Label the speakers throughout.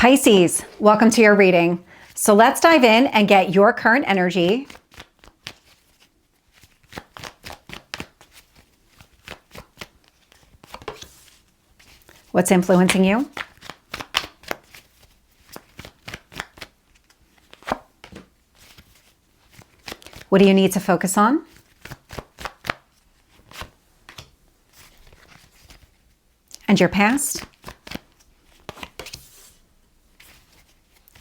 Speaker 1: Pisces, welcome to your reading. So let's dive in and get your current energy. What's influencing you? What do you need to focus on? And your past?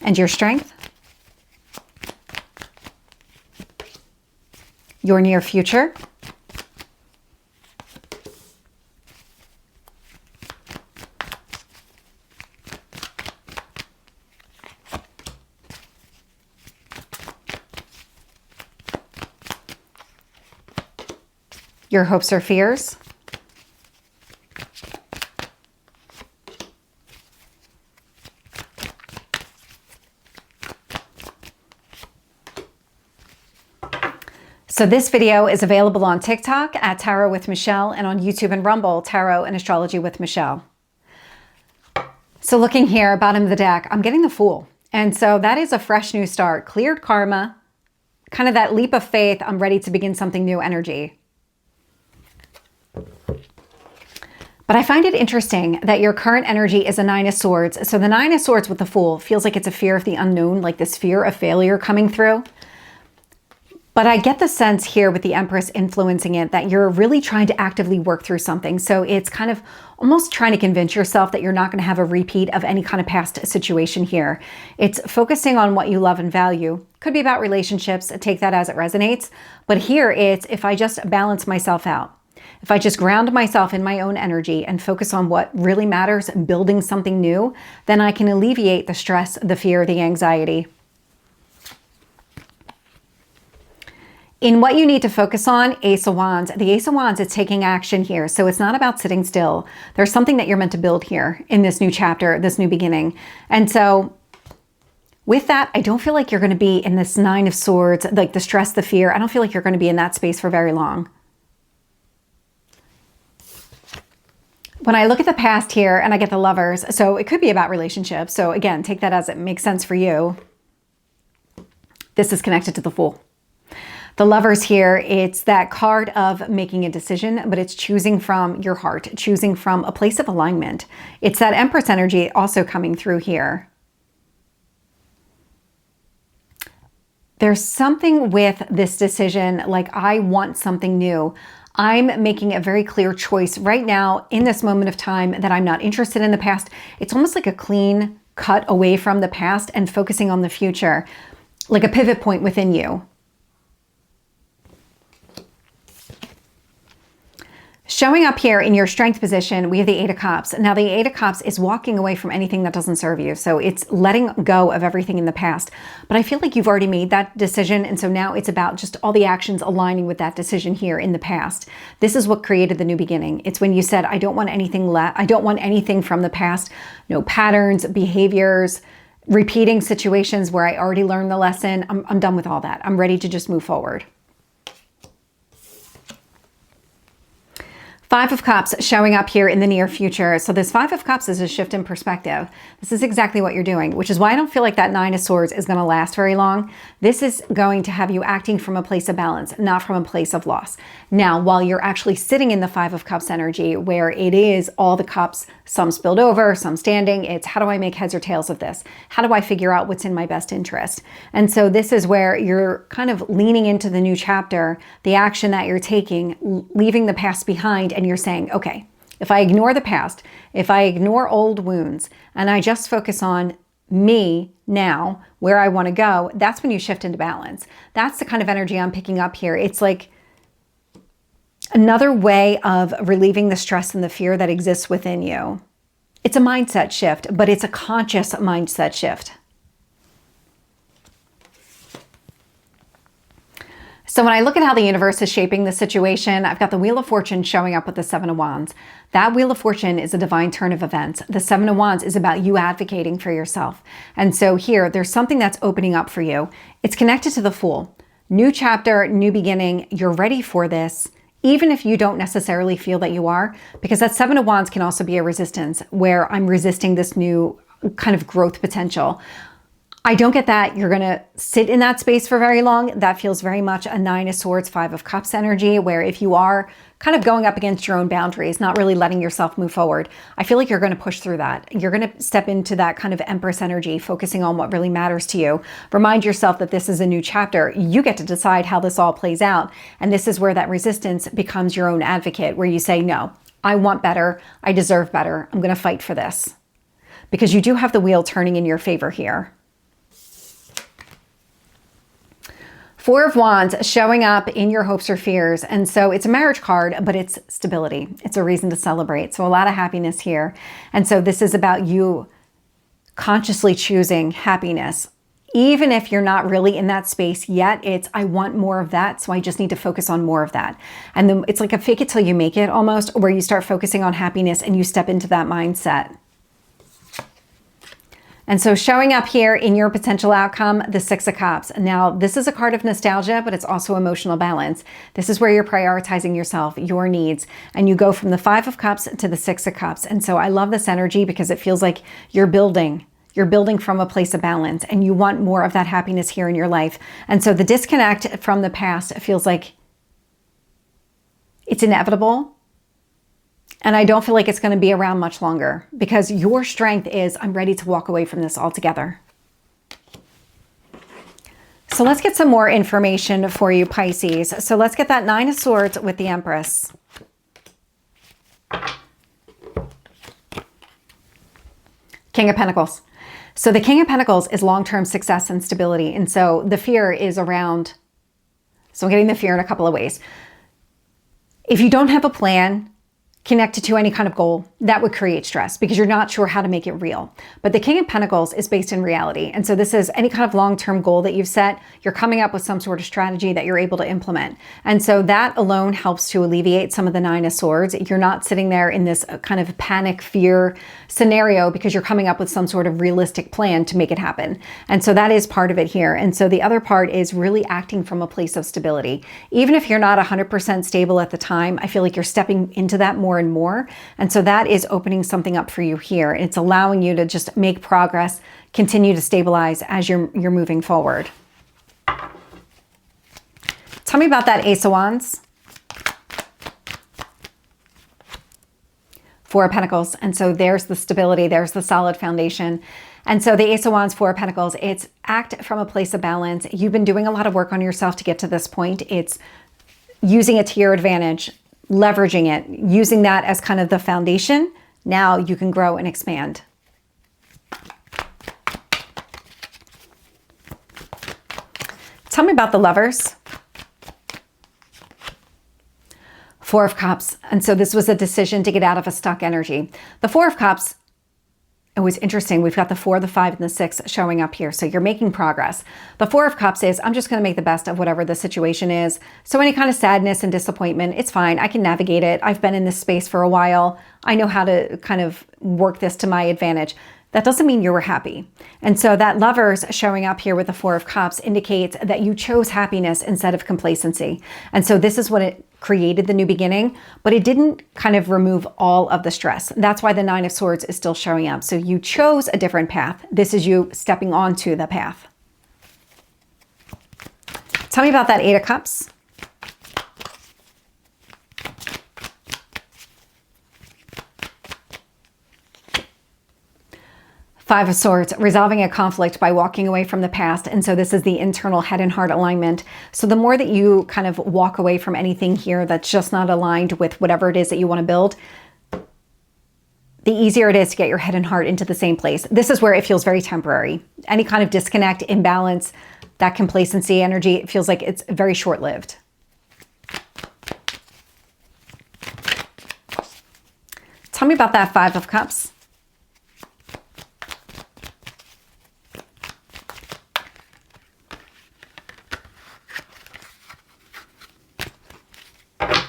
Speaker 1: And your strength? Your near future? Your hopes or fears? So this video is available on TikTok at Tarot with Michelle and on YouTube and Rumble, Tarot and Astrology with Michelle. So looking here, bottom of the deck, I'm getting the Fool. And so that is a fresh new start, cleared karma, kind of that leap of faith. I'm ready to begin something new energy. But I find it interesting that your current energy is a Nine of Swords. So the Nine of Swords with the Fool feels like it's a fear of the unknown, like this fear of failure coming through. But I get the sense here with the Empress influencing it that you're really trying to actively work through something. So it's kind of almost trying to convince yourself that you're not going to have a repeat of any kind of past situation here. It's focusing on what you love and value. Could be about relationships, take that as it resonates. But here it's if I just balance myself out. If I just ground myself in my own energy and focus on what really matters and building something new, then I can alleviate the stress, the fear, the anxiety. In what you need to focus on, Ace of Wands. The Ace of Wands is taking action here. So it's not about sitting still. There's something that you're meant to build here in this new chapter, this new beginning. And so with that, I don't feel like you're going to be in this Nine of Swords, like the stress, the fear. I don't feel like you're going to be in that space for very long. When I look at the past here and I get the Lovers, so it could be about relationships. So again, take that as it makes sense for you. This is connected to the Fool. The Lovers here, it's that card of making a decision, but it's choosing from your heart, choosing from a place of alignment. It's that Empress energy also coming through here. There's something with this decision, like I want something new. I'm making a very clear choice right now in this moment of time that I'm not interested in the past. It's almost like a clean cut away from the past and focusing on the future, like a pivot point within you. Showing up here in your strength position, we have the Eight of Cups. Now the Eight of Cups is walking away from anything that doesn't serve you. So it's letting go of everything in the past. But I feel like you've already made that decision. And so now it's about just all the actions aligning with that decision here in the past. This is what created the new beginning. It's when you said, I don't want anything left. I don't want anything from the past. No patterns, behaviors, repeating situations where I already learned the lesson. I'm done with all that. I'm ready to just move forward. Five of Cups showing up here in the near future. So this Five of Cups is a shift in perspective. This is exactly what you're doing, which is why I don't feel like that Nine of Swords is going to last very long. This is going to have you acting from a place of balance, not from a place of loss. Now, while you're actually sitting in the Five of Cups energy, where it is all the cups, some spilled over, some standing, it's how do I make heads or tails of this? How do I figure out what's in my best interest? And so this is where you're kind of leaning into the new chapter, the action that you're taking, leaving the past behind, and you're saying, okay, if I ignore the past, if I ignore old wounds, and I just focus on me now, where I want to go, that's when you shift into balance. That's the kind of energy I'm picking up here. It's like another way of relieving the stress and the fear that exists within you. It's a mindset shift, but it's a conscious mindset shift. So when I look at how the universe is shaping the situation, I've got the Wheel of Fortune showing up with the Seven of Wands. That Wheel of Fortune is a divine turn of events. The Seven of Wands is about you advocating for yourself. And so here, there's something that's opening up for you. It's connected to the Fool. New chapter, new beginning. You're ready for this, even if you don't necessarily feel that you are, because that Seven of Wands can also be a resistance where I'm resisting this new kind of growth potential. I don't get that you're going to sit in that space for very long. That feels very much a Nine of Swords, Five of Cups energy, where if you are kind of going up against your own boundaries, not really letting yourself move forward, I feel like you're going to push through that. You're going to step into that kind of Empress energy, focusing on what really matters to you. Remind yourself that this is a new chapter. You get to decide how this all plays out. And this is where that resistance becomes your own advocate, where you say, no, I want better. I deserve better. I'm going to fight for this. Because you do have the wheel turning in your favor here. Four of Wands showing up in your hopes or fears. And so it's a marriage card, but it's stability. It's a reason to celebrate. So a lot of happiness here. And so this is about you consciously choosing happiness. Even if you're not really in that space yet, it's, I want more of that. So I just need to focus on more of that. And then it's like a fake it till you make it almost, where you start focusing on happiness and you step into that mindset. And so showing up here in your potential outcome, the Six of Cups. Now, this is a card of nostalgia, but it's also emotional balance. This is where you're prioritizing yourself, your needs, and you go from the Five of Cups to the Six of Cups. And so I love this energy because it feels like you're building from a place of balance, and you want more of that happiness here in your life. And so the disconnect from the past feels like it's inevitable. And I don't feel like it's going to be around much longer, because your strength is, I'm ready to walk away from this altogether. So let's get some more information for you, Pisces. So let's get that Nine of Swords with the Empress. King of Pentacles. So the King of Pentacles is long-term success and stability. And so the fear is around, so I'm getting the fear in a couple of ways. If you don't have a plan connected to any kind of goal, that would create stress because you're not sure how to make it real. But the King of Pentacles is based in reality. And so this is any kind of long-term goal that you've set, you're coming up with some sort of strategy that you're able to implement. And so that alone helps to alleviate some of the Nine of Swords. You're not sitting there in this kind of panic, fear scenario because you're coming up with some sort of realistic plan to make it happen. And so that is part of it here. And so the other part is really acting from a place of stability. Even if you're not 100% stable at the time, I feel like you're stepping into that more and more. And so that is opening something up for you here. It's allowing you to just make progress, continue to stabilize as you're moving forward. Tell me about that Ace of Wands. Four of Pentacles. And so there's the stability, there's the solid foundation. And so the Ace of Wands, Four of Pentacles, it's act from a place of balance. You've been doing a lot of work on yourself to get to this point. It's using it to your advantage, leveraging it, using that as kind of the foundation. Now you can grow and expand. Tell me about the Lovers. Four of Cups. And so this was a decision to get out of a stuck energy. The Four of Cups, it was interesting. We've got the 4, the 5, and the 6 showing up here. So you're making progress. The Four of Cups is, I'm just going to make the best of whatever the situation is. So any kind of sadness and disappointment, it's fine. I can navigate it. I've been in this space for a while. I know how to kind of work this to my advantage. That doesn't mean you were happy. And so that Lovers showing up here with the Four of Cups indicates that you chose happiness instead of complacency. And so this is what it created, the new beginning, but it didn't kind of remove all of the stress. That's why the Nine of Swords is still showing up. So you chose a different path. This is you stepping onto the path. Tell me about that Eight of Cups. Five of Swords, resolving a conflict by walking away from the past. And so this is the internal head and heart alignment. So the more that you kind of walk away from anything here that's just not aligned with whatever it is that you want to build, the easier it is to get your head and heart into the same place. This is where it feels very temporary. Any kind of disconnect, imbalance, that complacency energy, it feels like it's very short-lived. Tell me about that Five of Cups.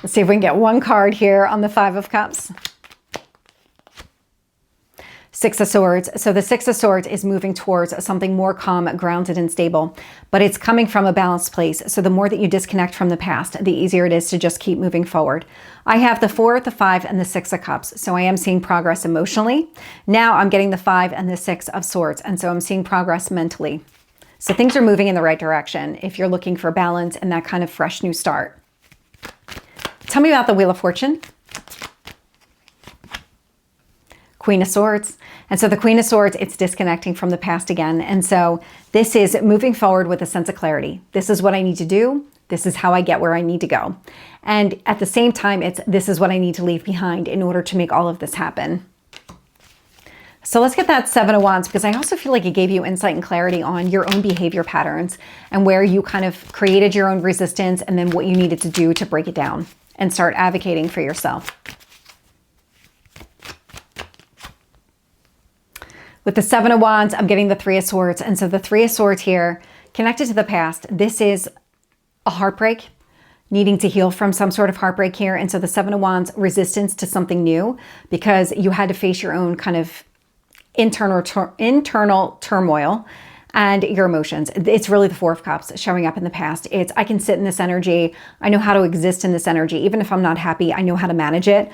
Speaker 1: Let's see if we can get one card here on the Five of Cups. Six of Swords. So the Six of Swords is moving towards something more calm, grounded, and stable, but it's coming from a balanced place. So the more that you disconnect from the past, the easier it is to just keep moving forward. I have the 4, the 5, and the 6 of Cups. So I am seeing progress emotionally. Now I'm getting the 5 and the 6 of Swords. And so I'm seeing progress mentally. So things are moving in the right direction if you're looking for balance and that kind of fresh new start. Tell me about the Wheel of Fortune. Queen of Swords. And so the Queen of Swords, it's disconnecting from the past again. And so this is moving forward with a sense of clarity. This is what I need to do. This is how I get where I need to go. And at the same time, this is what I need to leave behind in order to make all of this happen. So let's get that 7 of Wands, because I also feel like it gave you insight and clarity on your own behavior patterns and where you kind of created your own resistance and then what you needed to do to break it down and start advocating for yourself. With the 7 of Wands, I'm getting the 3 of Swords. And so the 3 of Swords here, connected to the past, this is a heartbreak, needing to heal from some sort of heartbreak here. And so the 7 of Wands, resistance to something new, because you had to face your own kind of internal turmoil and your emotions. It's really the 4 of Cups showing up in the past. It's, I can sit in this energy. I know how to exist in this energy. Even if I'm not happy, I know how to manage it.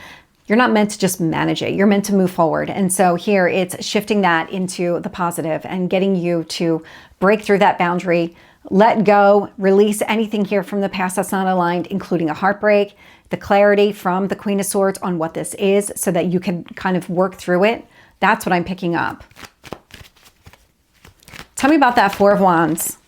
Speaker 1: You're not meant to just manage it. You're meant to move forward. And so here it's shifting that into the positive and getting you to break through that boundary, let go, release anything here from the past that's not aligned, including a heartbreak, the clarity from the Queen of Swords on what this is so that you can kind of work through it. That's what I'm picking up. Tell me about that 4 of Wands.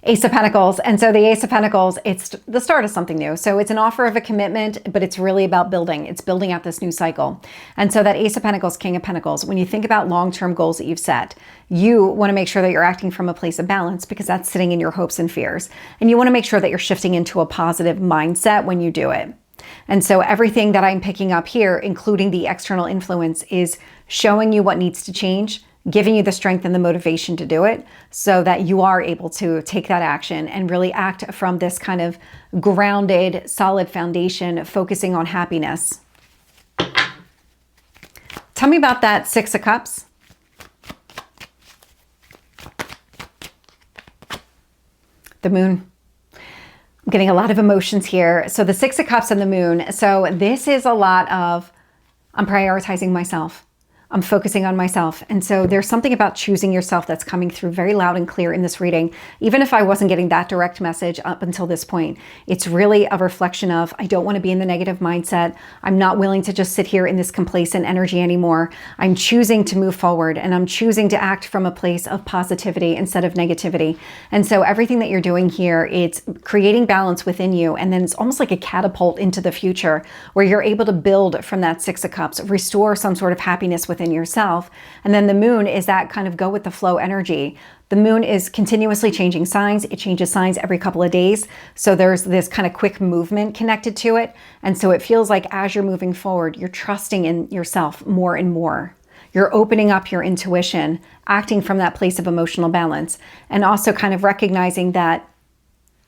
Speaker 1: Ace of Pentacles. And so the Ace of Pentacles, it's the start of something new. So it's an offer of a commitment, but it's really about building. It's building out this new cycle. And so that Ace of Pentacles, King of Pentacles, when you think about long-term goals that you've set, you want to make sure that you're acting from a place of balance because that's sitting in your hopes and fears. And you want to make sure that you're shifting into a positive mindset when you do it. And so everything that I'm picking up here, including the external influence, is showing you what needs to change, giving you the strength and the motivation to do it so that you are able to take that action and really act from this kind of grounded, solid foundation, focusing on happiness. Tell me about that 6 of Cups. The Moon. I'm getting a lot of emotions here. So the 6 of Cups and the Moon. So this is a lot of, I'm prioritizing myself. I'm focusing on myself. And so there's something about choosing yourself that's coming through very loud and clear in this reading. Even if I wasn't getting that direct message up until this point, it's really a reflection of, I don't want to be in the negative mindset. I'm not willing to just sit here in this complacent energy anymore. I'm choosing to move forward and I'm choosing to act from a place of positivity instead of negativity. And so everything that you're doing here, it's creating balance within you. And then it's almost like a catapult into the future where you're able to build from that 6 of Cups, restore some sort of happiness within yourself. And then the Moon is that kind of go with the flow energy. The Moon is continuously changing signs. It changes signs every couple of days. So there's this kind of quick movement connected to it. And so it feels like as you're moving forward, you're trusting in yourself more and more. You're opening up your intuition, acting from that place of emotional balance, and also kind of recognizing that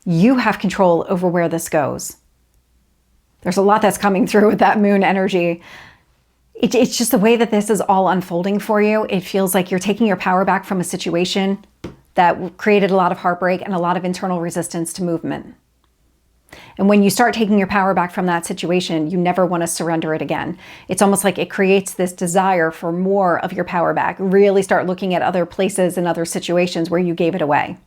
Speaker 1: you have control over where this goes. There's a lot that's coming through with that Moon energy. It's just the way that this is all unfolding for you. It feels like you're taking your power back from a situation that created a lot of heartbreak and a lot of internal resistance to movement. And when you start taking your power back from that situation, you never want to surrender it again. It's almost like it creates this desire for more of your power back. Really start looking at other places and other situations where you gave it away.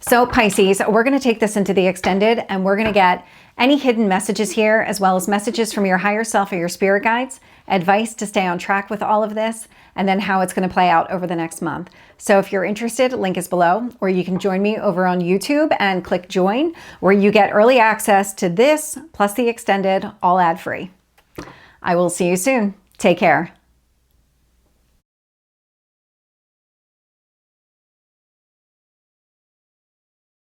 Speaker 1: So Pisces, we're going to take this into the extended and we're going to get any hidden messages here, as well as messages from your higher self or your spirit guides, advice to stay on track with all of this, and then how it's going to play out over the next month. So if you're interested, link is below, or you can join me over on YouTube and click join, where you get early access to this plus the extended, all ad-free. I will see you soon. Take care.